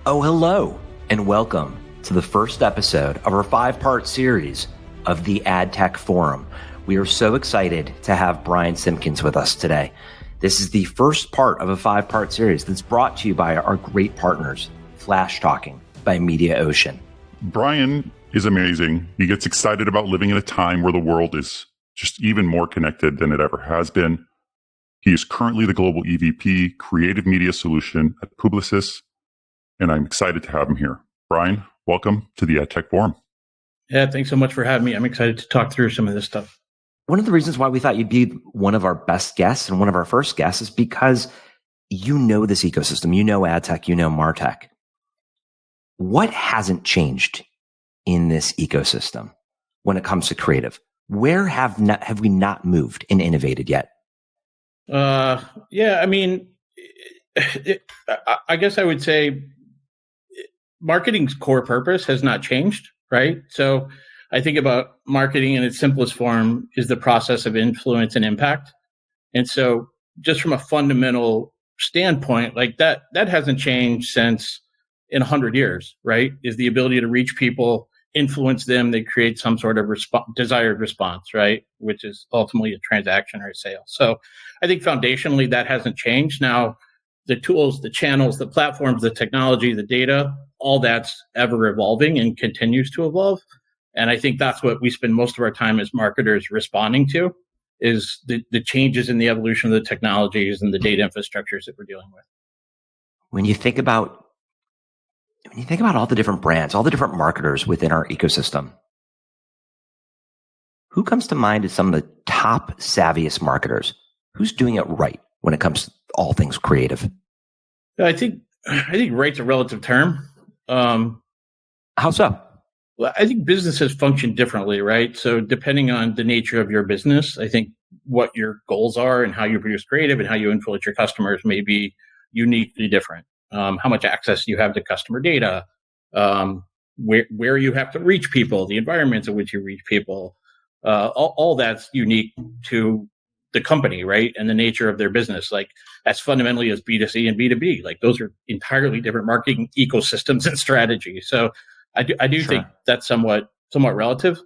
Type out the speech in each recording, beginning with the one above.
Oh, hello, and welcome to the first episode of our 5-part series of the AdTech Forum. We are so excited to have Bryan Simkins with us today. This is the first part of a 5-part series that's brought to you by our great partners, Flash Talking by Mediaocean. Bryan is amazing. He gets excited about living in a time where the world is just even more connected than it ever has been. He is currently the global EVP Creative Media Solution at Publicis, and I'm excited to have him here. Bryan, welcome to the AdTech Forum. Yeah, thanks so much for having me. I'm excited to talk through some of this stuff. One of the reasons why we thought you'd be one of our best guests and one of our first guests is because you know this ecosystem, you know AdTech, you know MarTech. What hasn't changed in this ecosystem when it comes to creative? Where have we not moved and innovated yet? I mean, I guess I would say marketing's core purpose has not changed, right? So I think about marketing in its simplest form is the process of influence and impact. And so just from a fundamental standpoint, like that hasn't changed since in 100 years, right? Is the ability to reach people, influence them, they create some sort of desired response, right? Which is ultimately a transaction or a sale. So I think foundationally that hasn't changed. Now, the tools, the channels, the platforms, the technology, the data, all that's ever evolving and continues to evolve. And I think that's what we spend most of our time as marketers responding to is the changes in the evolution of the technologies and the data infrastructures that we're dealing with. When you think about all the different brands, all the different marketers within our ecosystem, who comes to mind as some of the top savviest marketers? Who's doing it right when it comes to all things creative? I think right's a relative term. How so? Well, I think businesses function differently, right? So depending on the nature of your business, I think what your goals are and how you produce creative and how you influence your customers may be uniquely different. How much access you have to customer data, where you have to reach people, the environments in which you reach people, all that's unique to the company, right? And the nature of their business, like as fundamentally as B2C and B2B, like those are entirely different marketing ecosystems and strategies. So I do Sure. think that's somewhat relative.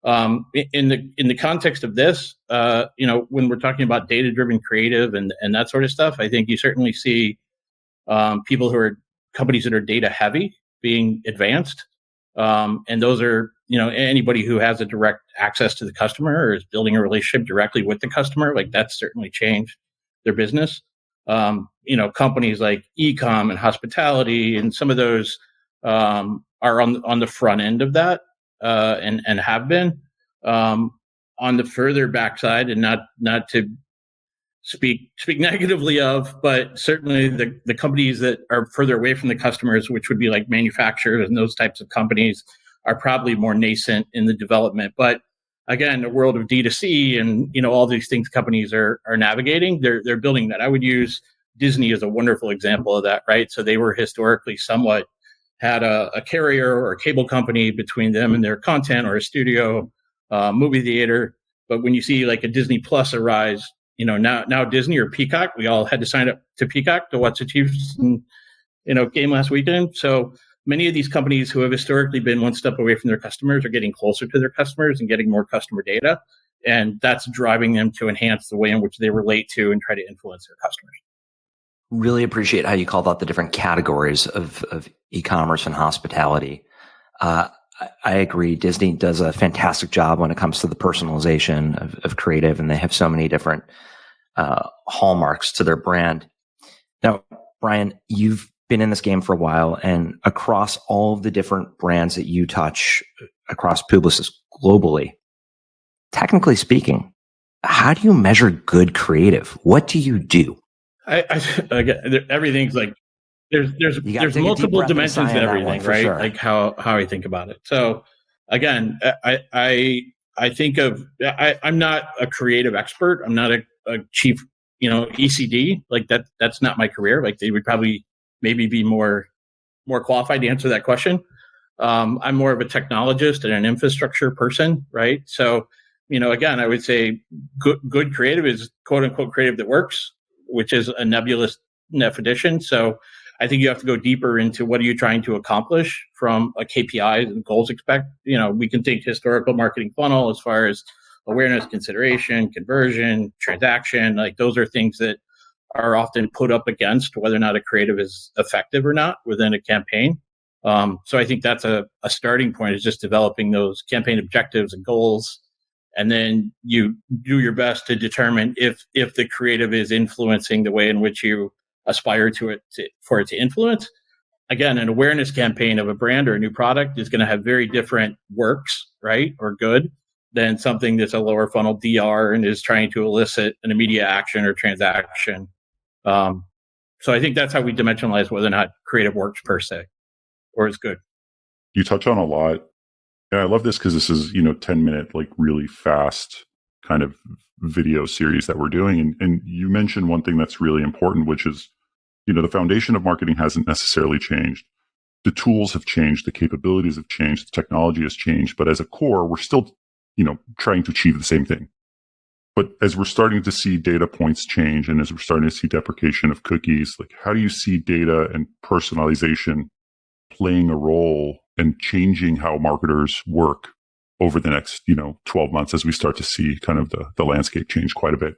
In the context of this, when we're talking about data-driven creative and that sort of stuff, I think you certainly see people who are companies that are data heavy being advanced. And those are, anybody who has a direct access to the customer or is building a relationship directly with the customer, like that's certainly changed their business. Companies like e-com and hospitality and some of those are on the front end of that and have been. On the further backside, and not to speak negatively of, but certainly the companies that are further away from the customers, which would be like manufacturers and those types of companies, are probably more nascent in the development. But again, the world of D2C and all these things companies are navigating, they're building that. I would use Disney as a wonderful example of that, right? So they were historically somewhat had a carrier or a cable company between them and their content, or a studio, movie theater. But when you see like a Disney Plus arise, now Disney or Peacock, we all had to sign up to Peacock to watch the Chiefs game last weekend. So many of these companies who have historically been one step away from their customers are getting closer to their customers and getting more customer data. And that's driving them to enhance the way in which they relate to and try to influence their customers. Really appreciate how you called out the different categories of e-commerce and hospitality. I agree. Disney does a fantastic job when it comes to the personalization of creative, and they have so many different hallmarks to their brand. Now, Bryan, you've been in this game for a while, and across all of the different brands that you touch across Publicis globally, technically speaking, how do you measure good creative? What do you do? Everything's like there's multiple dimensions to everything, right? Sure. Like how I think about it. So again, I think of I'm not a creative expert. I'm not a chief ECD. Like that's not my career. Like they would probably maybe be more qualified to answer that question. I'm more of a technologist and an infrastructure person, right? So again, I would say good creative is quote unquote creative that works, which is a nebulous definition. So I think you have to go deeper into what are you trying to accomplish from a KPIs and goals expect. We can take historical marketing funnel as far as awareness, consideration, conversion, transaction. Like those are things that are often put up against whether or not a creative is effective or not within a campaign. So I think that's a starting point, is just developing those campaign objectives and goals. And then you do your best to determine if the creative is influencing the way in which you aspire for it to influence. Again, an awareness campaign of a brand or a new product is going to have very different works, right, or good, than something that's a lower funnel DR and is trying to elicit an immediate action or transaction. So I think that's how we dimensionalize whether or not creative works per se, or is good. You touch on a lot. And I love this because this is, 10-minute, like really fast kind of video series that we're doing. And you mentioned one thing that's really important, which is, the foundation of marketing hasn't necessarily changed. The tools have changed, the capabilities have changed, the technology has changed. But as a core, we're still, trying to achieve the same thing. But as we're starting to see data points change, and as we're starting to see deprecation of cookies, like how do you see data and personalization playing a role and changing how marketers work over the next, 12 months as we start to see kind of the landscape change quite a bit?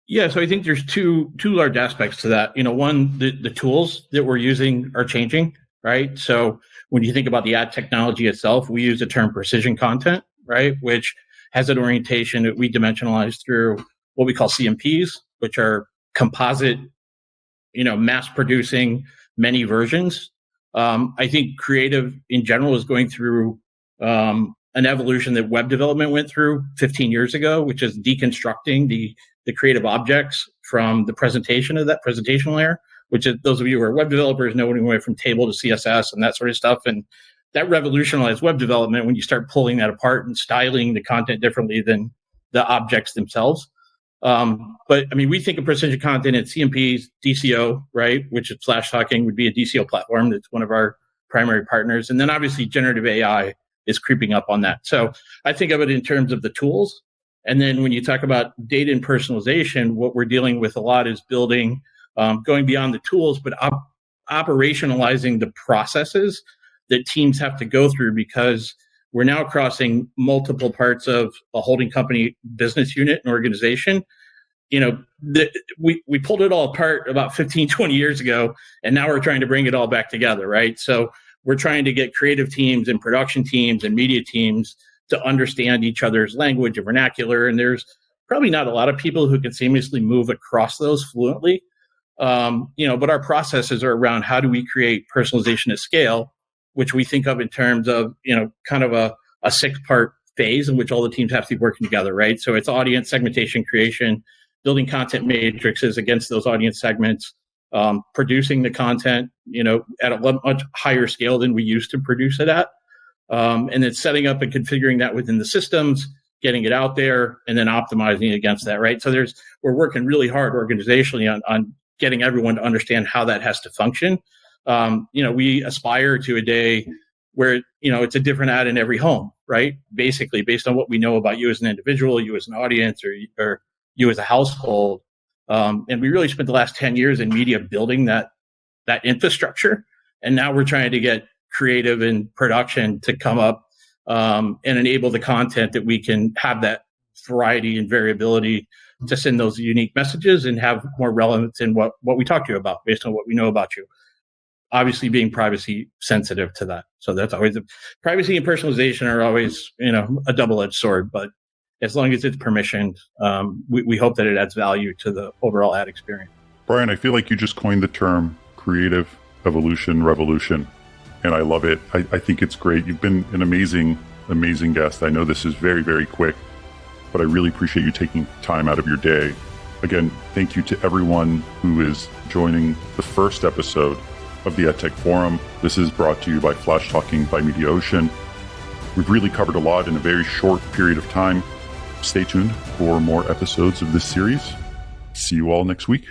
Yeah, so I think there's two large aspects to that. One, the tools that we're using are changing, right? So when you think about the ad technology itself, we use the term precision content, right? Which has an orientation that we dimensionalize through what we call CMPs, which are composite, mass producing many versions. I think creative in general is going through an evolution that web development went through 15 years ago, which is deconstructing the creative objects from the presentation of that presentation layer, which is, those of you who are web developers know, when we went from table to CSS and that sort of stuff. And that revolutionized web development when you start pulling that apart and styling the content differently than the objects themselves. But I mean, we think of precision content in CMPs, DCO, right? Which is Flash Talking would be a DCO platform. That's one of our primary partners. And then obviously generative AI is creeping up on that. So I think of it in terms of the tools. And then when you talk about data and personalization, what we're dealing with a lot is building, going beyond the tools, but operationalizing the processes that teams have to go through, because we're now crossing multiple parts of a holding company business unit and organization. We pulled it all apart about 15, 20 years ago, and now we're trying to bring it all back together, right? So we're trying to get creative teams and production teams and media teams to understand each other's language and vernacular. And there's probably not a lot of people who can seamlessly move across those fluently. But our processes are around how do we create personalization at scale, which we think of in terms of, kind of a 6-part phase in which all the teams have to be working together, right? So it's audience segmentation creation, building content matrices against those audience segments, producing the content, at a much higher scale than we used to produce it at. And then setting up and configuring that within the systems, getting it out there, and then optimizing against that, right? So we're working really hard organizationally on getting everyone to understand how that has to function. We aspire to a day where, it's a different ad in every home, right? Basically, based on what we know about you as an individual, you as an audience, or you as a household. And we really spent the last 10 years in media building that infrastructure. And now we're trying to get creative and production to come up and enable the content that we can have that variety and variability to send those unique messages and have more relevance in what we talk to you about based on what we know about you. Obviously being privacy sensitive to that. So that's always privacy and personalization are always, a double-edged sword, but as long as it's permissioned, we hope that it adds value to the overall ad experience. Bryan, I feel like you just coined the term creative evolution revolution, and I love it. I think it's great. You've been an amazing guest. I know this is very, very quick, but I really appreciate you taking time out of your day. Again, thank you to everyone who is joining the first episode of the AdTech Forum. This is brought to you by Flash Talking by MediaOcean. We've really covered a lot in a very short period of time. Stay tuned for more episodes of this series. See you all next week.